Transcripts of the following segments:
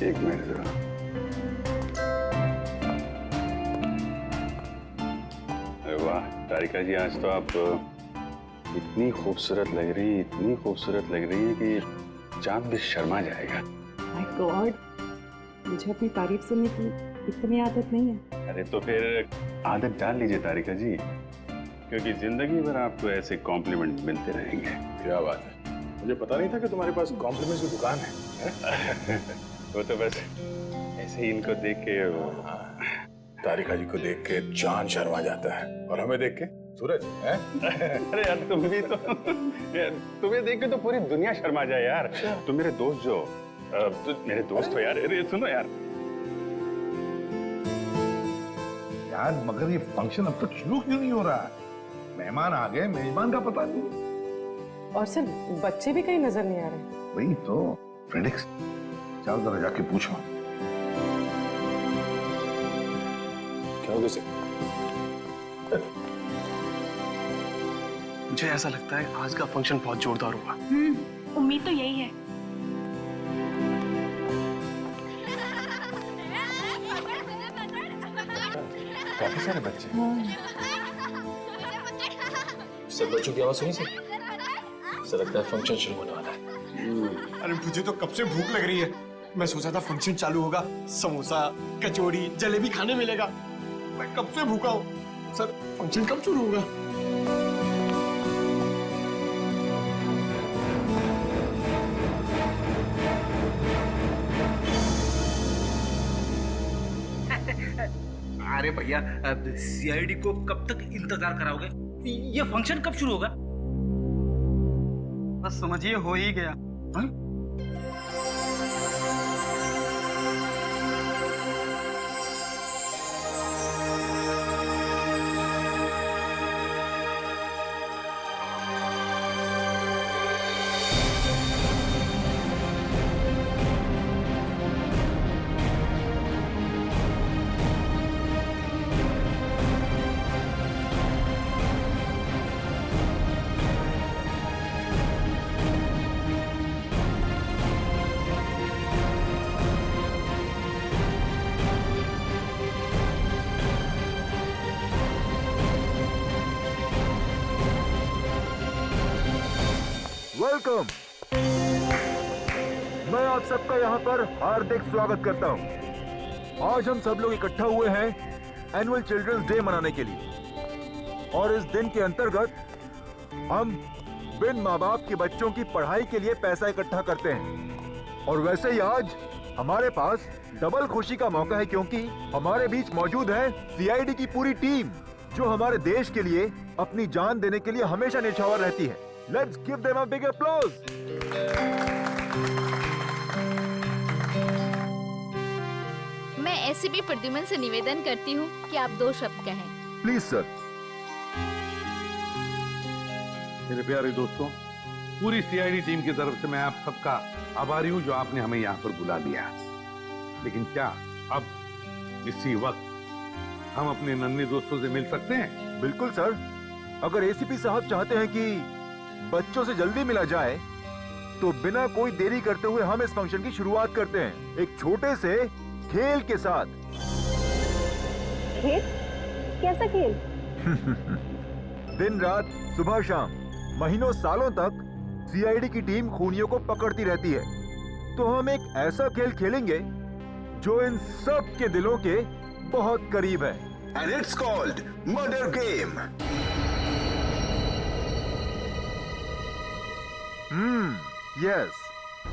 एक मिनट जरा। अरे वाह तारिका जी, आज तो आप इतनी खूबसूरत लग रही, इतनी खूबसूरत लग रही है कि चांद भी शर्मा जाएगा। माय गॉड, मुझे अपनी तारीफ सुनने की इतनी आदत नहीं है। अरे तो फिर आदत डाल लीजिए तारिका जी, क्योंकि जिंदगी भर आपको ऐसे कॉम्प्लीमेंट मिलते रहेंगे। क्या बात है, मुझे पता नहीं था कि तुम्हारे पास कॉम्प्लीमेंट्स की दुकान है। वो तो बस ऐसे ही इनको देख के तारिका जी को देख के चांद शर्मा जाता है, और हमें देख के सूरज है। अरे यार तुम भी तो तुम्हें देख के तो पूरी दुनिया शर्मा जाए यार। तुम मेरे दोस्त जो मेरे दोस्त हो यार। अरे सुनो यार मगर ये फंक्शन अब तक शुरू क्यों नहीं हो रहा है? मेहमान आ गए, मेजबान का पता नहीं। और सर बच्चे भी कहीं नजर नहीं आ रहे। वही तो फेलिक्स, चल जरा जाके पूछो। क्या हो गया? मुझे ऐसा लगता है आज का फंक्शन बहुत जोरदार होगा। उम्मीद तो यही है। काफी सारे बच्चे। सब बच्चों की आवाज सुनी से ऐसा लगता है फंक्शन शुरू होने वाला है। अरे मुझे तो कब से भूख लग रही है। मैं सोचा था फंक्शन चालू होगा, समोसा कचौड़ी जलेबी खाने मिलेगा। मैं कब से भूखा हूँ। सर फंक्शन कब शुरू होगा? अरे भैया, सीआईडी को कब तक इंतजार कराओगे? ये फंक्शन कब शुरू होगा? बस समझिए हो ही गया। हाँ? वेलकम। मैं आप सबका यहाँ पर हार्दिक स्वागत करता हूँ। आज हम सब लोग इकट्ठा हुए हैं एनुअल चिल्ड्रंस डे मनाने के लिए, और इस दिन के अंतर्गत हम बिन माँ बाप के बच्चों की पढ़ाई के लिए पैसा इकट्ठा करते हैं। और वैसे ही आज हमारे पास डबल खुशी का मौका है, क्योंकि हमारे बीच मौजूद है सीआईडी की पूरी टीम, जो हमारे देश के लिए अपनी जान देने के लिए हमेशा न्यौछावर रहती है। Let's give them a big applause. मैं एसीपी प्रद्युमन से निवेदन करती हूँ कि आप 2 शब्द कहें। Please sir. मेरे प्यारे दोस्तों, पूरी सीआईडी टीम की तरफ से मैं आप सबका आभारी हूँ जो आपने हमें यहाँ पर बुला लिया। लेकिन क्या अब इसी वक्त हम अपने नन्हे दोस्तों से मिल सकते हैं? बिल्कुल सर। अगर एसीपी साहब चाहते हैं कि बच्चों से जल्दी मिला जाए, तो बिना कोई देरी करते हुए हम इस फंक्शन की शुरुआत करते हैं एक छोटे से खेल के साथ। खेल? कैसा खेल? दिन रात सुबह शाम महीनों सालों तक सीआईडी की टीम खूनियों को पकड़ती रहती है, तो हम एक ऐसा खेल खेलेंगे जो इन सब के दिलों के बहुत करीब है। And it's called Murder Game. Yes.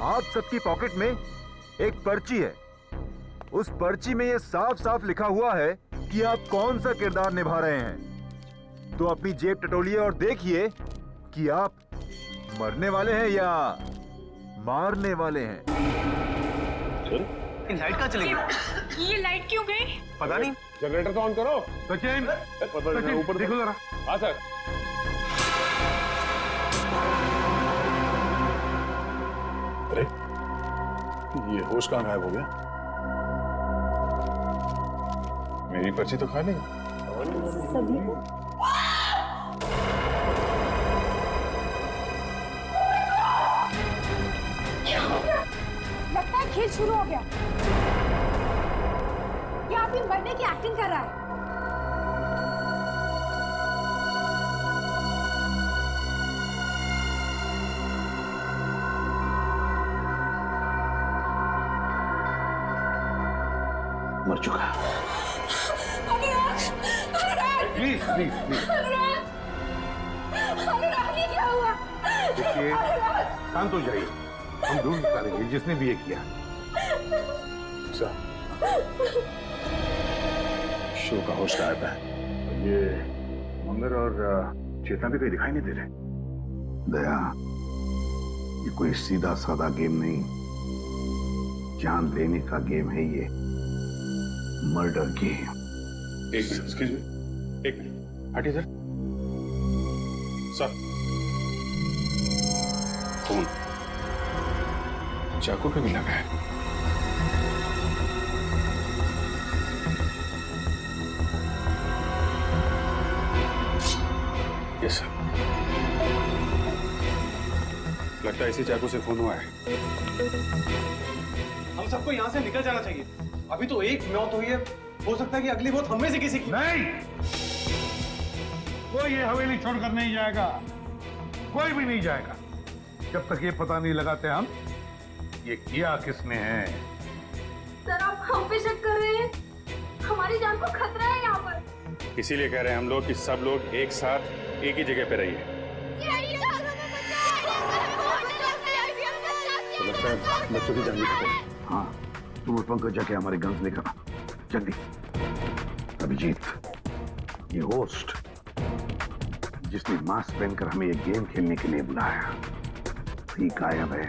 आप सबकी पॉकेट में एक पर्ची है। उस पर्ची में ये साफ साफ लिखा हुआ है कि आप कौन सा किरदार निभा रहे हैं। तो अपनी जेब टटोलिए और देखिए कि आप मरने वाले हैं या मारने वाले हैं। लाइट कहाँ चली गई? ये लाइट क्यों गई? पता नहीं। जनरेटर तो ऑन करो। सचिन, सचिन ऊपर देखो जरा। हाँ सर। अरे ये होश कहाँ गायब हो गया? मेरी पर्ची तो खा लेगा। सभी को लगता है खेल शुरू हो गया। ये आदमी मरने की एक्टिंग कर रहा है। मर चुका। प्लीज प्लीज प्लीज क्या हुआ? देखिए, शांत हो जाइए, हम ढूंढ निकालेंगे जिसने भी ये किया। सर, शो का होश गायब है। ये मंगर और चेतना भी कहीं दिखाई नहीं दे रहे। दया, ये कोई सीधा साधा गेम नहीं, जान लेने का गेम है ये, मर्डर गेम। एक्सक्यूज मी, एक मिनट हटिए सर। सर, खून चाकू पे भी लगा है। यस सर, लगता है इसी चाकू से खून हुआ है। हम सबको यहाँ से निकल जाना चाहिए। अभी तो एक मौत हुई है, हो सकता है कि अगली मौत हम में से किसी की। नहीं, कोई ये हवेली छोड़कर नहीं जाएगा, कोई भी नहीं जाएगा जब तक ये पता नहीं लगाते हम ये किया किसने है। सर, आप हम पे शक कर रहे हैं? हमारी जान को खतरा है यहाँ पर। इसीलिए कह रहे हैं हम लोग कि सब लोग एक साथ एक ही जगह पे रहिए। तो लगता है बच्चों की जान भी खतरे में। हाँ, तुम उस पंकज जाके हमारे गन्स लेकर आओ, जल्दी। अभिजीत, ये होस्ट जिसने मास्क पहनकर हमें ये गेम खेलने के लिए बुलाया, ही गायब है।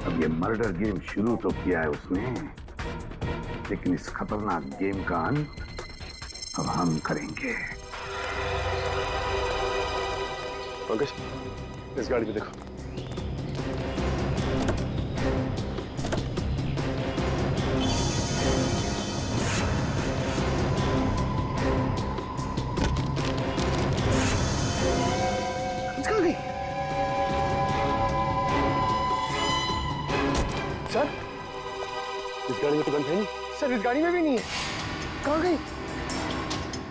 अब ये मर्डर गेम शुरू तो किया है उसने, लेकिन इस खतरनाक गेम का अंत अब हम करेंगे। पंकज, इस गाड़ी पे देखो। सर, इस गाड़ी में तो गन है नहीं। सर, इस गाड़ी में भी नहीं है। कहाँ गई?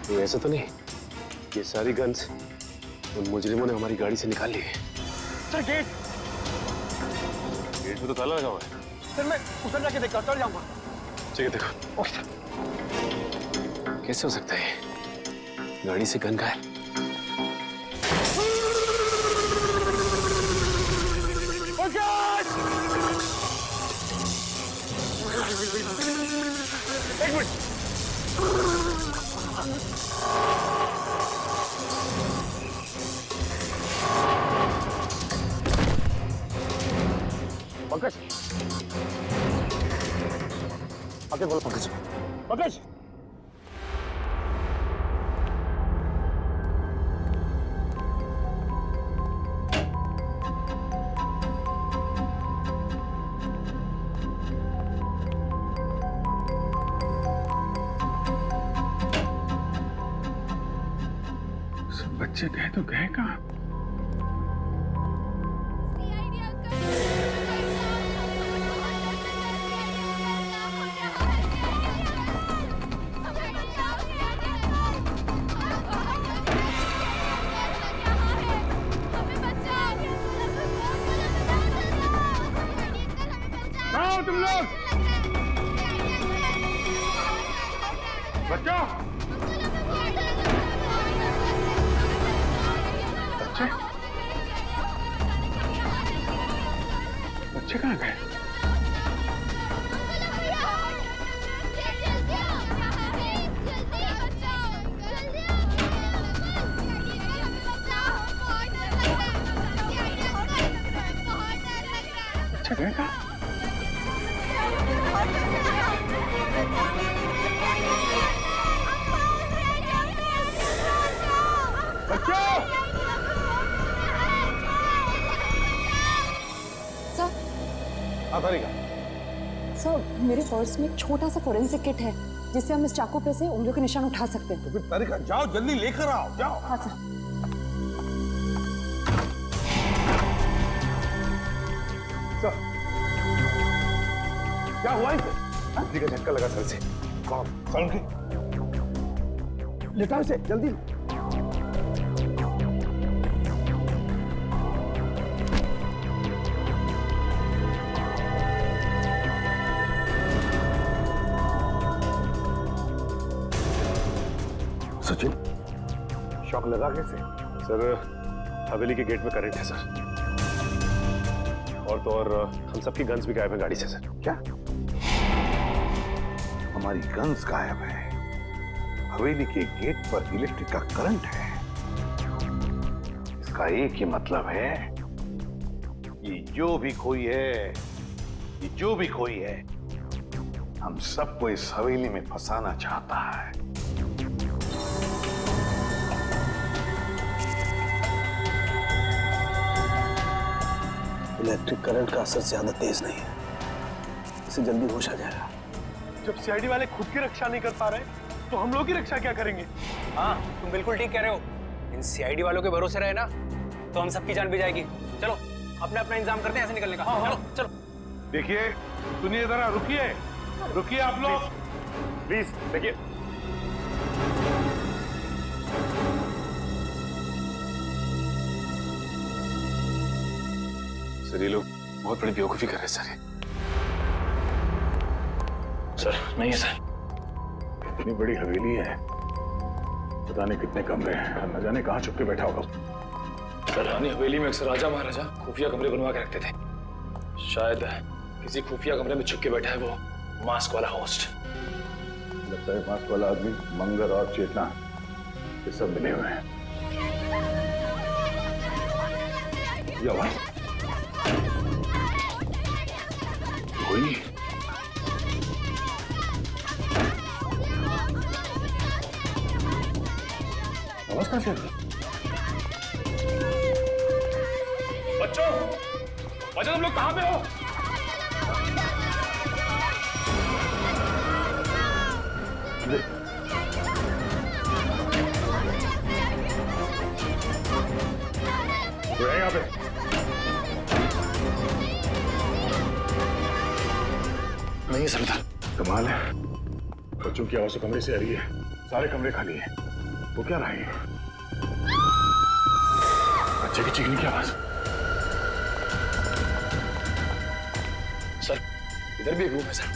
तो ऐसा तो नहीं ये सारी गन्स उन मुजरिमों ने हमारी गाड़ी से निकाल ली है। सर, गेट में तो ताला लगा हुआ है। सर, मैं उधर जाके देखता हूँ, चल जाऊंगा। ठीक है, देखो। Okay sir. कैसे हो सकता है गाड़ी से गन गायब? एक मिनट। पंकज, आगे बोलो। पंकज, पंकज। बच्चे गए तो गए कहाँ? आओ तुम लोग, बच्चों। बच्चे कहाँ गए? बच्चे गए कहाँ? सर, मेरे पर्स में एक छोटा सा फोरेंसिक किट है जिससे हम इस चाकू पे से उंगलियों के निशान उठा सकते हैं। तो फिर तारिका, जाओ जल्दी लेकर आओ, जाओ। हाँ सर। क्या हुआ इसे? बिजली का झटका लगा सर से। सालुंखे लेटा इसे जल्दी। सचिन, शॉक लगा कैसे? सर हवेली के गेट में करंट है सर, और तो और हम सबकी गन्स भी गायब है गाड़ी से सर। क्या हमारी गन्स गायब है? हवेली के गेट पर इलेक्ट्रिक का करंट है। इसका एक ही मतलब है, ये जो भी कोई है, हम सबको इस हवेली में फंसाना चाहता है। इलेक्ट्रिक करंट का असर ज्यादा तेज नहीं है, इसे जल्दी होश आ जाएगा। जब सीआईडी वाले खुद की रक्षा नहीं कर पा रहे तो हम लोग की रक्षा क्या करेंगे? हाँ तुम बिल्कुल ठीक कह रहे हो। इन सीआईडी वालों के भरोसे रहे ना तो हम सबकी जान भी जाएगी। चलो अपना अपना इंतजाम करते हैं ऐसे निकलने का। चलो चलो। देखिए, सुनिए जरा, रुकिए आप लोग, प्लीज देखिए। सर ये लोग बहुत बड़ी बेवकूफी कर रहे हैं सर। सर नहीं है सर। इतनी बड़ी हवेली है, पता नहीं कितने कमरे हैं, न जाने कहाँ छुप के बैठा होगा। सर रानी हवेली में अक्सर राजा महाराजा खुफिया कमरे बनवा के रखते थे। शायद किसी खुफिया कमरे में छुप के बैठा है वो मास्क वाला होस्ट। लगता है मास्क वाला आदमी मंगर और चेतना ये सब मिले हुए हैं। ये आवाज कोई आवाज कहां से आ रही है? बच्चों तुम लोग कहां पे हो? कोई है यहाँ पे? नहीं सरदार। कमाल है, बच्चों की आवाज तो कमरे से आ रही है, सारे कमरे खाली हैं। वो क्या रहा है? बच्चे की चीखने की आवाज। सर इधर भी एक रूम है सर।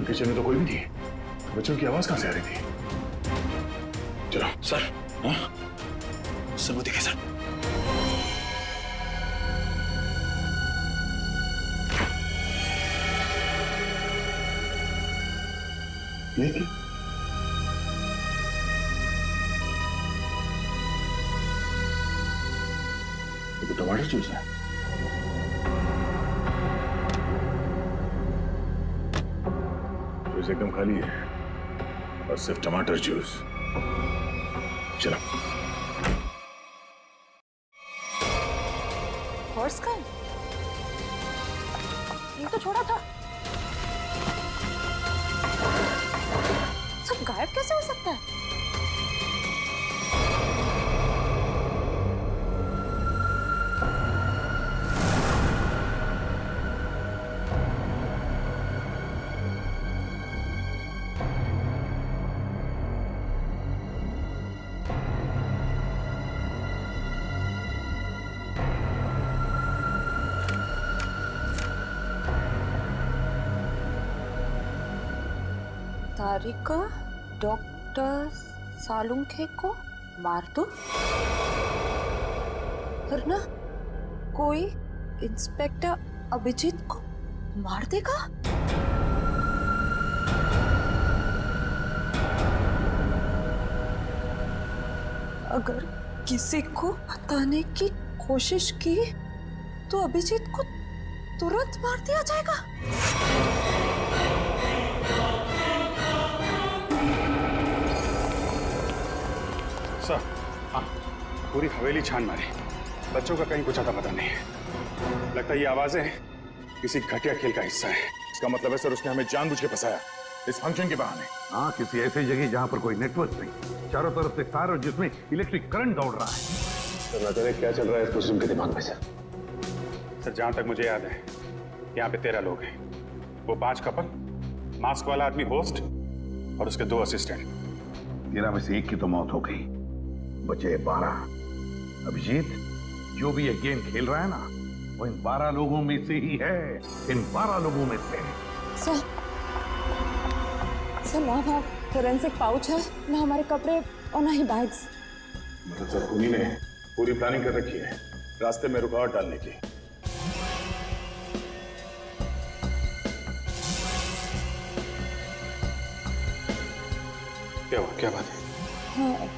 किचन में तो कोई भी नहीं, बच्चों की आवाज कहां से आ रही थी? चलो सर। हाँ सर वो देखे सर। ये क्या? ये तो टमाटर जूस है। जूस एकदम खाली है और सिर्फ टमाटर जूस। चलो हॉर्स का ये तो छोड़ा था, सब गायब कैसे हो सकता है? तारिका डॉक्टर सालुंखे को मार दो, वरना कोई इंस्पेक्टर अभिजीत को मार देगा। अगर किसी को बताने की कोशिश की तो अभिजीत को तुरंत मार दिया जाएगा। सर हाँ, पूरी हवेली छान मारी, बच्चों का कहीं कुछ आता पता नहीं है। लगता है ये आवाजें किसी घटिया खेल का हिस्सा है। इसका मतलब है सर उसने हमें जानबूझ के फंसाया इस फंक्शन के बहाने। हाँ, किसी ऐसी जगह जहां पर कोई नेटवर्क नहीं, चारों तरफ से तार और जिसमें इलेक्ट्रिक करंट दौड़ रहा है। सर बताइए क्या चल रहा है इस मुस्लिम के दिमाग में सर? सर जहां तक मुझे याद है यहाँ पे 13 लोग हैं। वो 5 कपल, मास्क वाला आदमी होस्ट और उसके 2 असिस्टेंट। 13 में से 1 की तो मौत हो गई, बचे 12। अभिजीत, जो भी ये गेम खेल रहा है ना, वो इन 12 लोगों में से ही है, इन 12 लोगों में से। सर ना वहाँ फोरेंसिक पाउच है, ना हमारे कपड़े और ना ही बैग्स। मतलब सर उन्हीं ने पूरी प्लानिंग कर रखी है रास्ते में रुकावट डालने की। क्या हुआ, क्या बात है? हाँ,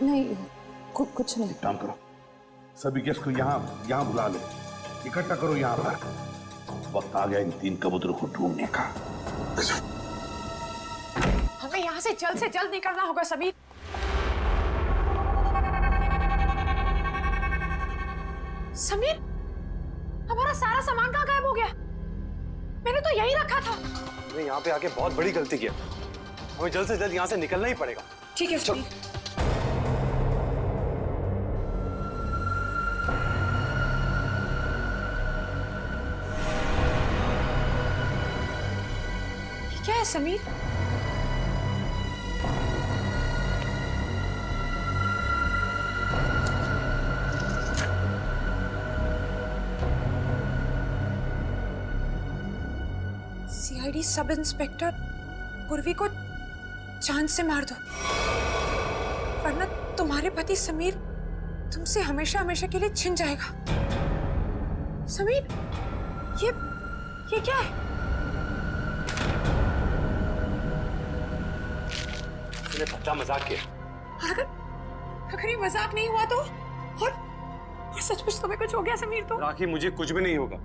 नहीं कुछ नहीं। काम करो, सभी गेस्ट को यहाँ बुला ले, इकट्ठा करो यहाँ पर। वक्त आ गया इन 3 कबूतरों को ढूंढने का। हमें यहाँ से जल्द निकलना होगा समीर। समीर, हमारा सारा सामान कहाँ गायब हो गया? मैंने तो यही रखा था। हमने यहाँ पे आके बहुत बड़ी गलती किया, हमें जल्द से जल्द यहाँ से निकलना ही पड़ेगा। ठीक है समीर। ये क्या है समीर? सीआईडी सब इंस्पेक्टर पूर्वी को जान से मार दो, वरना तुम्हारे पति समीर तुमसे हमेशा हमेशा के लिए छिन जाएगा। समीर, ये क्या है? इसने बच्चा मजाक किया। अगर ये मजाक नहीं हुआ तो और सचमुच तुम्हें कुछ हो गया समीर तो? राखी, मुझे कुछ भी नहीं होगा,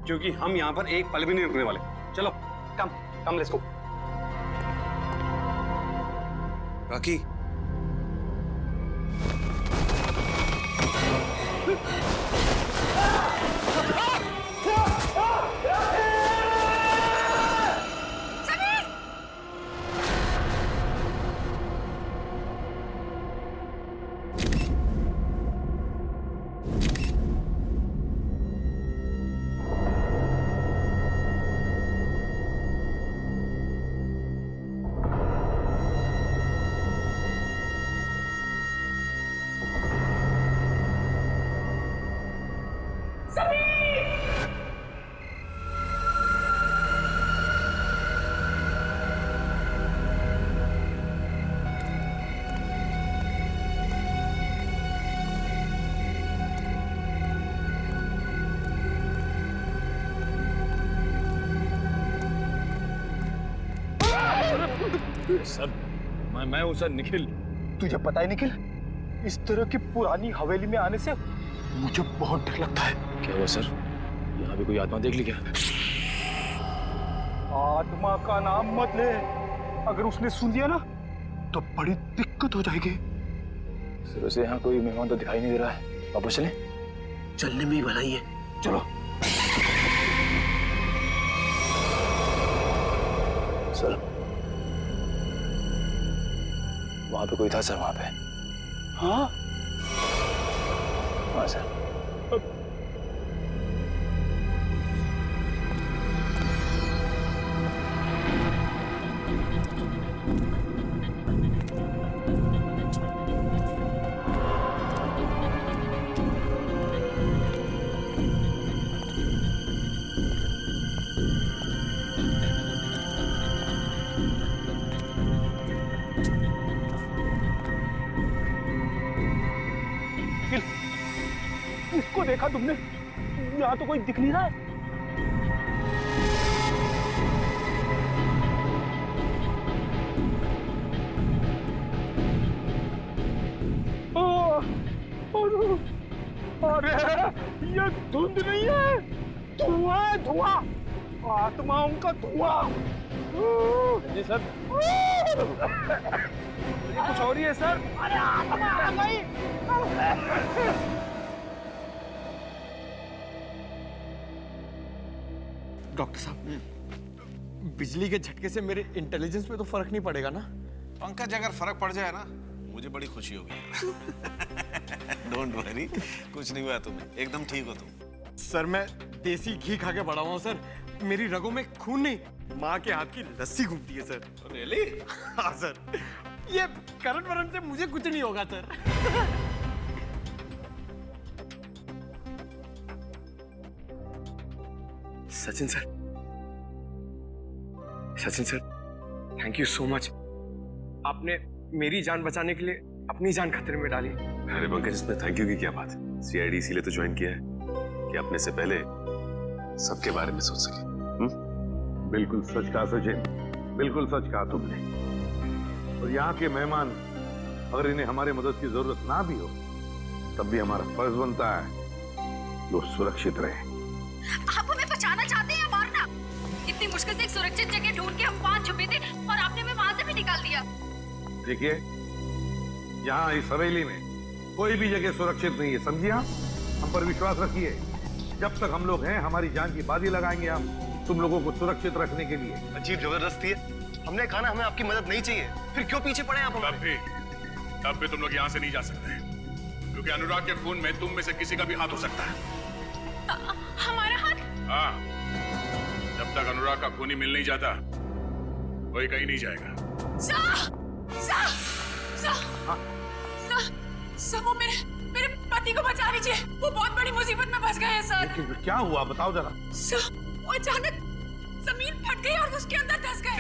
क्योंकि हम यहाँ पर एक पल भी नहीं रुकने वाले। चलो come let's go. Rakhi, sir मैं हूँ सर, निखिल। तुझे पता है निखिल, इस तरह की पुरानी हवेली में आने से मुझे बहुत डर लगता है। क्या हुआ सर? यहाँ भी कोई आत्मा देख ली क्या? आत्मा का नाम मत ले, अगर उसने सुन लिया ना तो बड़ी दिक्कत हो जाएगी। सर उसे यहाँ कोई मेहमान तो दिखाई नहीं दे रहा है, वापस चलें? चलने में ही भलाई है, चलो। सर वहां पे कोई था सर, वहां पे। हाँ हाँ सर। इसको देखा तुमने? यहाँ तो कोई दिख नहीं रहा है। अरे ये धुंध नहीं है, धुआं है, धुआं, आत्माओं का धुआं। जी सर। ये कुछ और ही है सर। अरे आत्मा आ गई। डॉक्टर साहब, बिजली के झटके से मेरे इंटेलिजेंस पे तो फर्क नहीं पड़ेगा ना? पंकज, अगर फर्क पड़ जाए ना मुझे बड़ी खुशी होगी। डोंट वरी, कुछ नहीं हुआ तुम्हें, एकदम ठीक हो तुम। सर मैं देसी घी खा के बड़ा हुआ हूँ सर, मेरी रगों में खून नहीं, माँ के हाथ की लस्सी घूमती है सर। रियली? हाँ सर, ये करण वरण से मुझे कुछ नहीं होगा sir. Sachin sir, Sachin sir, thank you so much. आपने मेरी जान बचाने के लिए अपनी जान खतरे में डाली। अरे पंकज, इसमें थैंक यू की क्या बात है? सीआईडी इसीलिए तो ज्वाइन किया है कि अपने से पहले सबके बारे में सोच सके। बिल्कुल सच कहा सचिन, बिल्कुल सच कहा तुमने। और यहाँ के मेहमान अगर इन्हें हमारे मदद की जरूरत ना भी हो तब भी हमारा फर्ज बनता है वो सुरक्षित रहे। आप हमें बचाना चाहते हैं या मारना? इतनी मुश्किल से एक सुरक्षित जगह ढूंढ के हम वहां छुपे थे और आपने हमें वहां से भी निकाल दिया। देखिए, यहाँ इस हवेली में कोई भी जगह सुरक्षित नहीं है, समझिए आप? हम पर विश्वास रखिए, जब तक हम लोग हैं हमारी जान की बाजी लगाएंगे हम तुम लोगों को सुरक्षित रखने के लिए। अजीब जबरदस्ती है, हमने कहा ना हमें आपकी मदद नहीं चाहिए, फिर क्यों पीछे पड़े आप? तब भी तुम लोग यहाँ से नहीं जा सकते, क्योंकि अनुराग के खून में तुम में से किसी का भी हाथ हो सकता है। हमारा हाथ? हाँ, जब तक अनुराग का खून ही मिल नहीं जाता कोई कहीं नहीं जाएगा। सर, वो मेरे पति को बचा लीजिए, वो बहुत बड़ी मुसीबत में फंस गए हैं सर। क्या हुआ बताओ जरा। सर, वो अचानक जमीन फट गई और उसके अंदर धंस गए।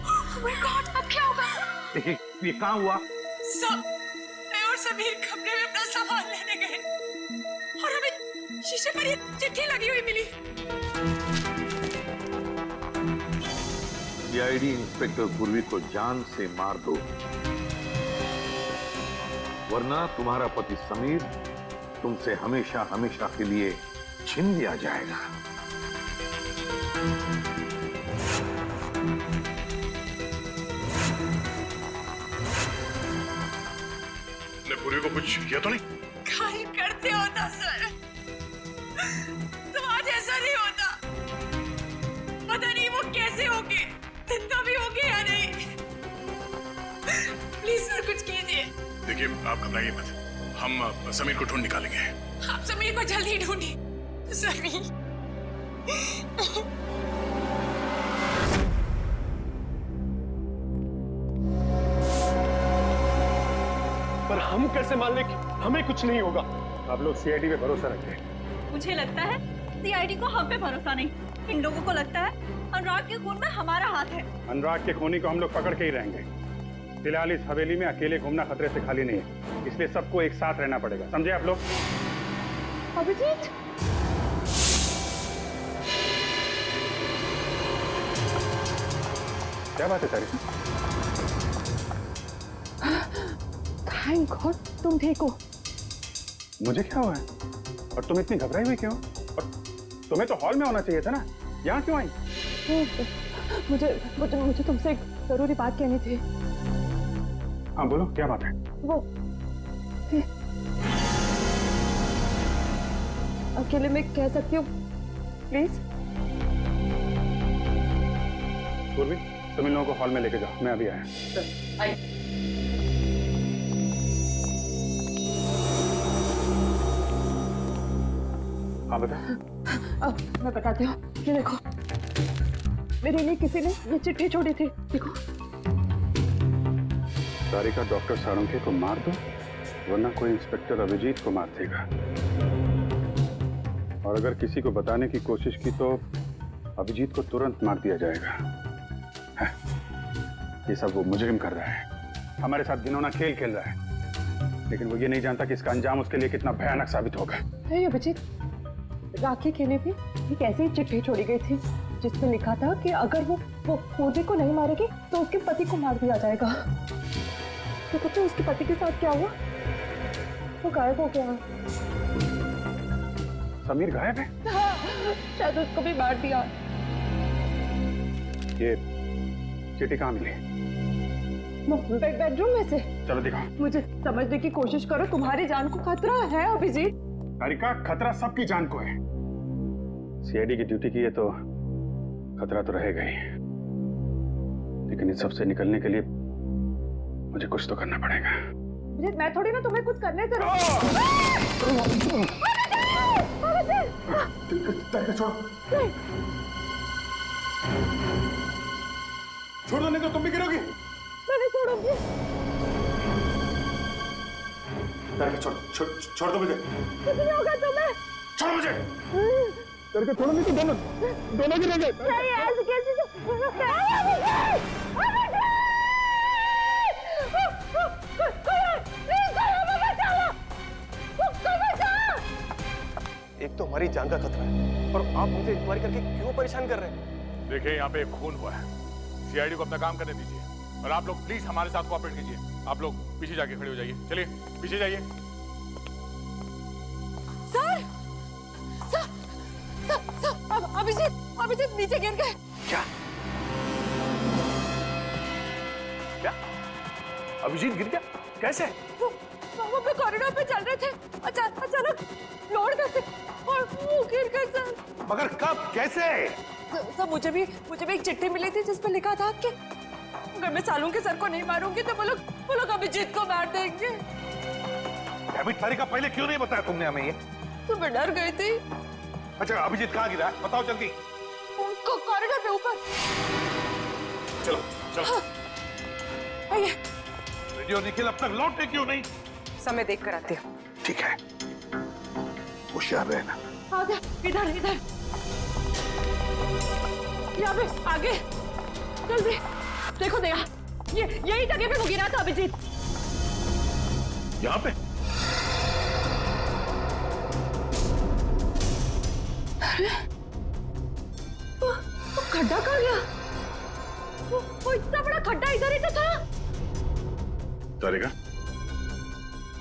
Oh my God, अब क्या होगा? ये कहाँ हुआ? सर, मैं और समीर कमरे में अपना सामान लेने गए और हमें शीशे पर ये चिट्ठी लगी हुई मिली। सीआईडी इंस्पेक्टर पूर्वी को जान से मार दो, वरना तुम्हारा पति समीर तुमसे हमेशा हमेशा के लिए छीन लिया जाएगा। ने पूर्वी को कुछ किया तो नहीं? खाली करते होता सर, तो आज ऐसा नहीं होता। पता नहीं वो कैसे होगी, जिंदा भी होगी या नहीं। प्लीज सर कुछ कीजिए। देखिए, आप घबराइए मत, हम समीर को ढूंढ निकालेंगे। आप समीर को जल्दी ढूंढिए। समीर, पर हम कैसे मान लें कि हमें कुछ नहीं होगा? आप लोग सीआईडी पे भरोसा रखें। मुझे लगता है सीआईडी को हम पे भरोसा नहीं, इन लोगों को लगता है अनुराग के खून में हमारा हाथ है। अनुराग के खूनी को हम लोग पकड़ के ही रहेंगे। फिलहाल इस हवेली में अकेले घूमना खतरे से खाली नहीं है, इसलिए सबको एक साथ रहना पड़ेगा, समझे आप लोग? अभिजीत, क्या बात है तारिका? थैंक गॉड तुम ठीक हो। मुझे क्या हुआ है? और तुम इतनी घबराई हुई क्यों? और तुम्हें तो हॉल में होना चाहिए था ना, यहाँ क्यों आई? मुझे तुमसे एक जरूरी बात कहनी थी। हाँ बोलो, क्या बात है? वो अकेले में कह सकती हूँ प्लीज? पूर्वी, तुम इन लोगों को हॉल में लेके जाओ, मैं अभी आया। हाँ बता। मैं बताती हूँ, ये देखो, मेरे लिए किसी ने ये चिट्ठी छोड़ी थी, देखो। तारिका, डॉक्टर सारंगे को मार दो, वरना कोई इंस्पेक्टर अभिजीत को मार देगा। और अगर किसी को बताने की कोशिश की तो अभिजीत को तुरंत मार दिया जाएगा। है, ये सब वो मुजरिम कर रहा है, हमारे साथ घिनौना खेल खेल रहा है, लेकिन वो ये नहीं जानता कि इसका अंजाम उसके लिए कितना भयानक साबित होगा। नहीं अभिजीत, राखी के लिए भी एक ऐसी ही चिट्ठी छोड़ी गई थी जिसमें लिखा था कि अगर वो पूर्वी को नहीं मारेगी तो उसके पति को मार दिया जाएगा। तो पता है उसके पति के साथ क्या हुआ? वो गायब हो गया। समीर गायब है? हाँ, शायद उसको भी मार दिया। ये चिट्ठी कहाँ मिली? बेडरूम में से। चलो दिखाओ। मुझे समझने की कोशिश करो, तुम्हारी जान को खतरा है खतरा तो रहेगा ही, लेकिन इस सब से निकलने के लिए मुझे कुछ तो करना पड़ेगा। मैं थोड़ी ना तुम्हें कुछ करने से छोड़ दो नहीं तो तुम भी गिरोगी। मैं नहीं छोड़ूंगी। छोड़ दो मुझे। कुछ नहीं होगा तुम्हें। छोड़ो मुझे। करके छोड़ो नहीं तो दोनों गिरेंगे। नहीं ऐसे कैसे एक तो हमारी जान का खतरा है और आप हमसे इंक्वायरी करके क्यों परेशान कर रहे हैं? देखिए यहाँ पे एक खून हुआ है, सीआईडी को अपना काम करने दीजिए और आप लोग प्लीज हमारे साथ कोऑपरेट कीजिए। आप लोग पीछे जाके खड़े हो जाइए, चलिए पीछे जाइए। Sir, sir, sir, sir, Abhijeet नीचे गिर गए। क्या? क्या? अभिजीत गिर गया? कैसे? वो अपने कॉरिडोर पे चल रहे थे, अचानक लोड करते और वो गिर गए सर। मगर कब, कैसे? सर मुझे भी एक चिट्ठी मिली थी जिस पर लिखा था कि अगर मैं सालू के सर को नहीं मारूंगी तो वो लोग अभिजीत को मार देंगे। तारिका पहले क्यों नहीं बताया तुमने हमें ये? तो मैं डर गई थी। अच्छा अभिजीत कहाँ गिरा है? बताओ जल्दी। कॉरिडोर पे ऊपर। चलो चलो। आइए। रेडियो निखिल अब तक लौटे क्यों नहीं? समय देख कर आते हो। ठीक है, होशियार रहना। आगे, इधर यहाँ पे आगे जल्दी देखो दया, यही जगह पे वो गिरा था अभिजीत। यहाँ पे? अरे वो खड्डा कहाँ गया? वो इतना बड़ा खड्डा इधर ही तो था। तारिका,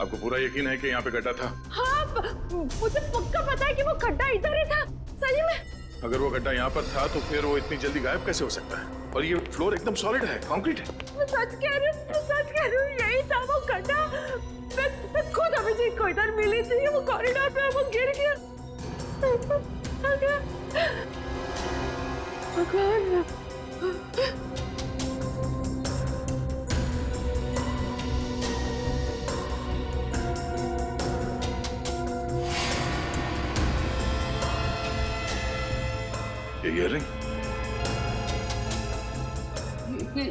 आपको पूरा यकीन है कि यहाँ पे गड्ढा था? हाँ, मुझे पक्का पता है कि वो खड्डा इधर ही था, सही में। अगर वो गड्ढा यहाँ पर था तो फिर वो इतनी जल्दी गायब कैसे हो सकता है? और ये फ्लोर एकदम सॉलिड है, कंक्रीट है। मैं सच कह रही हूँ, यही था वो गड्ढा। मैं खुद अभिजीत को इधर मिली थी, वो कॉरिडोर पे वो गिर गया। भगवान। ये इयररिंग?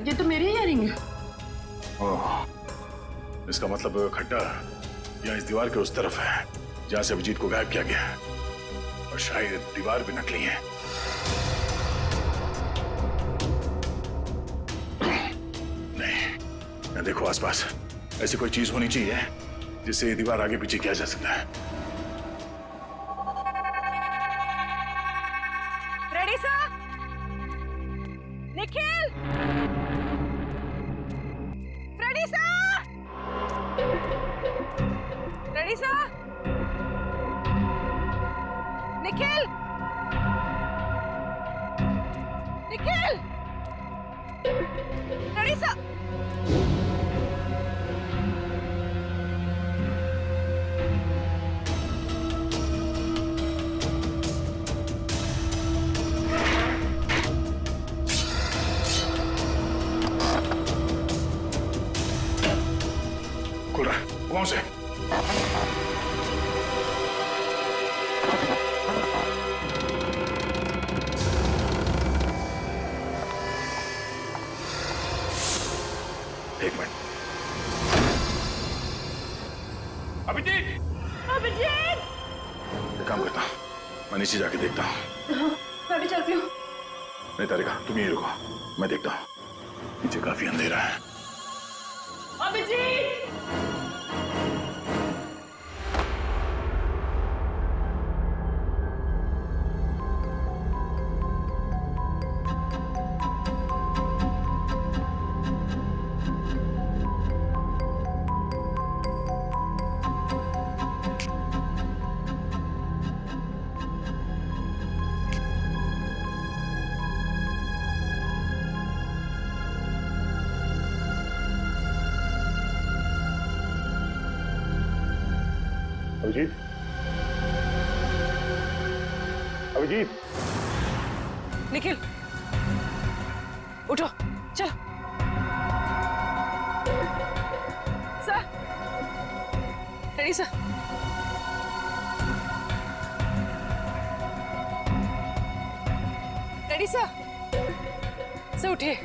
ये तो मेरी इयररिंग है। ओह, इसका मतलब खड्डा यहाँ इस दीवार के उस तरफ है जहाँ से अभिजीत को गायब किया गया है, और शायद दीवार भी नकली है। नहीं, देखो आसपास ऐसी कोई चीज होनी चाहिए जिससे ये दीवार आगे पीछे किया जा सकता है। Ready sir? Nikhil, ready sir? Ready sir? Nikhil, Nikhil, ready sir? खुल रहा है, कौन से? एक मिनट। अभिजीत! अभिजीत! एक काम करता हूँ, मैं नीचे जाके देखता हूँ। मैं भी चलती हूँ। नहीं तारिका, तुम यहीं रुको, मैं देखता हूँ। नीचे काफी अंधेरा है। अभिजीत! अभिजीत, अभिजीत, निखिल, उठो चलो। Sir ready sir. Ready sir. Sir उठिए।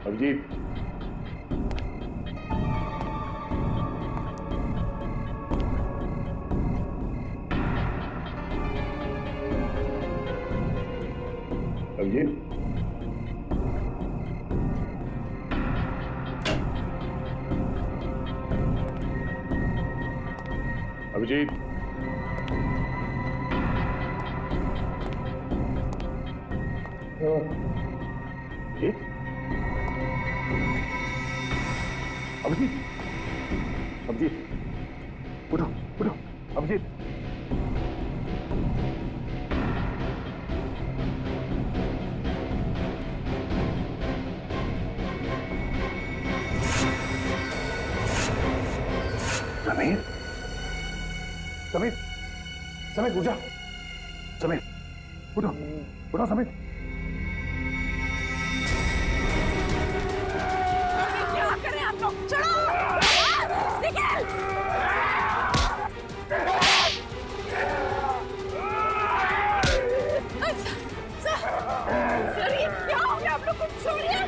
अभिजीत, अभिजीत, अभिजीत, अभिजीत, अभिजीत, अभिजीत, उठो उठो, अभिजीत। समीर, समीर, समीर उठ जा। समीर उठो, उठो समीर। क्या करें आप लोग? चलो निकल। सर ये क्या हो गया आप लोग को? छोड़िए।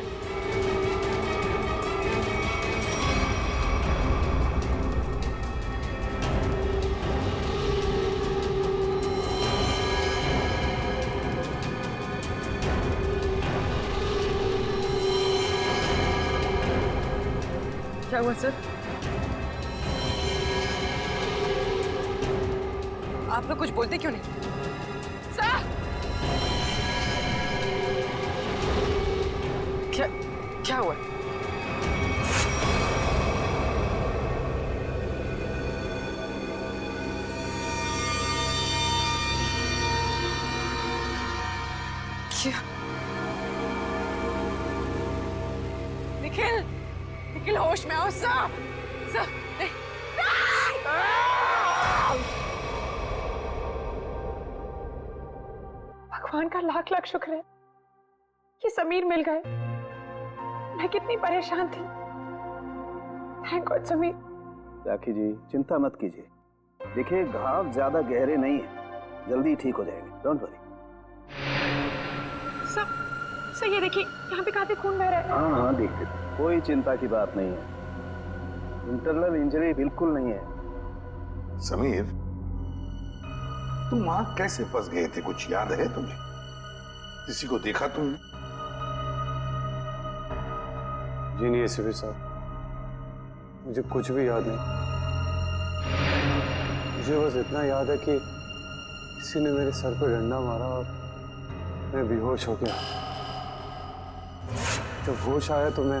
क्या हुआ सर? आप लोग कुछ बोलते क्यों नहीं? सर क्या हुआ? क्या? निखिल, निखिल होश में आओ। सर भगवान का लाख लाख शुक्र है कि समीर मिल गए। मैं कितनी परेशान थी। Thank God Sameer. राखी जी चिंता मत कीजिए, देखिए घाव ज्यादा गहरे नहीं है, जल्दी ठीक हो जाएंगे, डोंट वरी। सर ये देखिए यहाँ पे काफी खून बह रहा है। हाँ देखते थे, कोई चिंता की बात नहीं है, इंटरनल इंजरी बिल्कुल नहीं है। समीर, तुम वहां कैसे फंस गए थे, कुछ याद है तुम्हें? किसी को देखा तुमने? जी नहीं एसीपी साहब, मुझे कुछ भी याद नहीं। मुझे बस इतना याद है कि किसी ने मेरे सर पर डंडा मारा और मैं बेहोश हो गया। जब होश आया तो मैं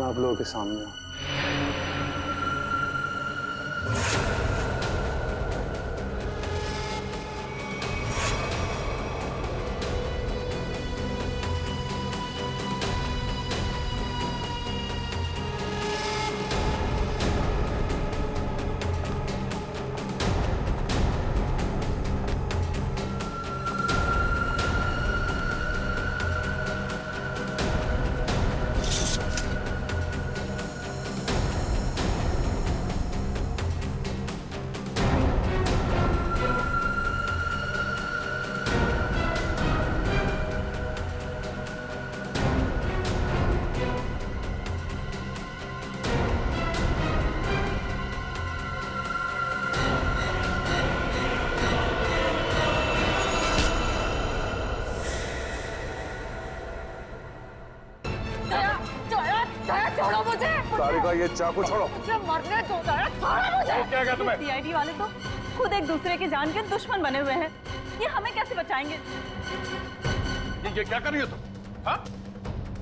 आप लोगों के सामने हूं। हारिका ये चाकू छोड़ो। जब मरने दो मुझे। क्या कहा तुम्हें? सीआईडी वाले तो खुद एक दूसरे के जान के दुश्मन बने हुए हैं। ये हमें कैसे बचाएंगे? ये क्या कर रही हो तुम? हाँ?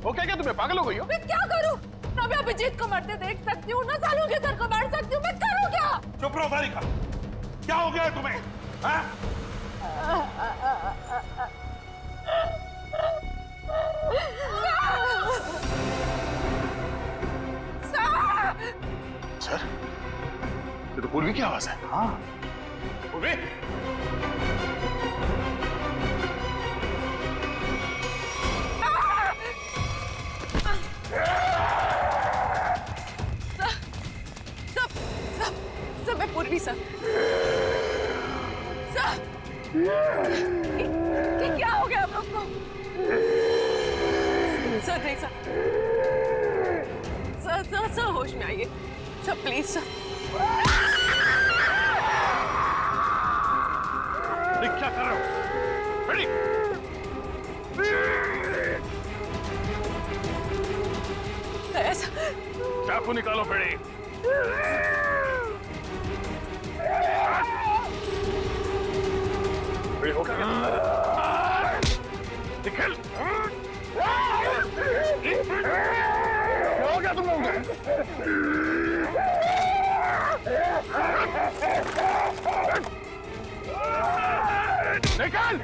वो क्या तुम्हें पागल हो गई हो? मैं क्या करूं? ना मैं अभिजीत को मरते देख सकती हूँ, ना सालों के सर को मार सकती हूँ। मैं करूँ क्या? चुप रहो हारिका। क्या हो गया है तुम्हें? हाँ? सर, ये तो पूर्वी की आवाज है। हाँ। पूर्वी? सब मैं पूर्वी सर। ये क्या हो गया आप लोग को? सर नहीं सर होश में आइए सर, प्लीज सर। क्या कर रहे हो? रेडी? चाकू निकालो बेड़ी। हो गया? निकल। क्या हो गया तुम लोगों को? निकल!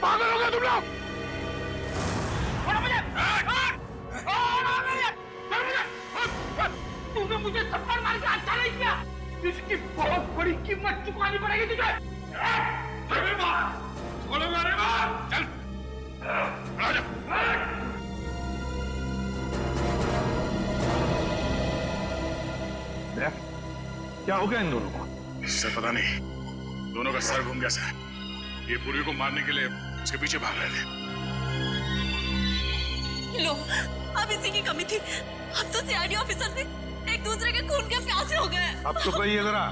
पागल हो गए तुम लोग? तूने मुझे थप्पड़ मार के अच्छा नहीं किया। इसकी बहुत बड़ी कीमत चुकानी पड़ेगी तुझे। चल, राजा। क्या हो गया इन दोनों को? सर पता नहीं, दोनों का सर घूम गया सर। ये पूर्वी को मारने के लिए उसके पीछे भाग रहे थे। लो, अब इसी की कमी थी। अब तो सीआईडी ऑफिसर से एक दूसरे के खून के प्यासे हो गए। अब तो कहिए जरा।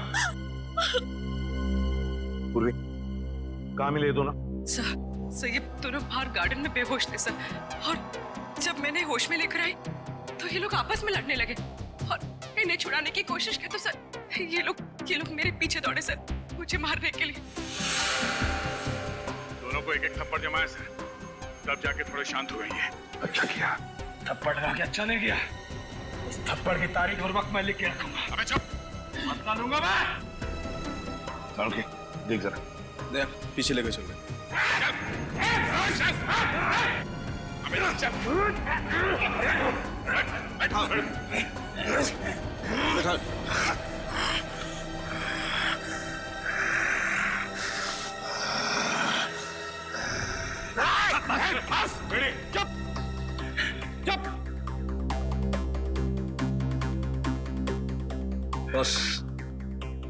पूर्वी, कहाँ मिले दोनों? सर ये दोनों बाहर गार्डन में बेहोश थे सर, और जब मैंने होश में लेकर आई तो ये लोग आपस में लड़ने लगे और इन्हें छुड़ाने की कोशिश की तो सर ये लोग मेरे पीछे दौड़े सर, मुझे मारने के लिए। दोनों को एक एक थप्पड़ जमाया सर, तब जाके थोड़े शांत हुए ये। अच्छा किया। थप्पड़ लगा के अच्छा नहीं किया। इस थप्पड़ की तारीख और वक्त मैं लिख के रखूंगा। अबे चुप, बता दूंगा मैं। चल के देख जरा। देख पीछे लेके चल रहे। बस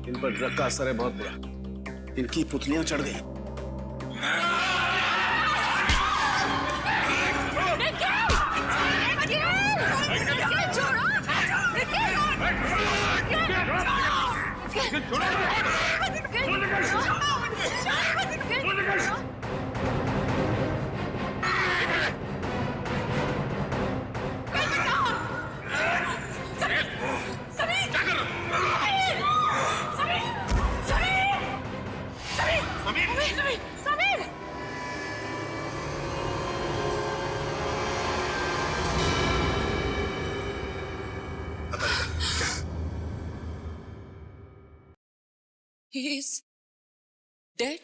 इन पर ड्रग का असर है बहुत बुरा। इनकी पुतलियां चढ़ गई। He is dead.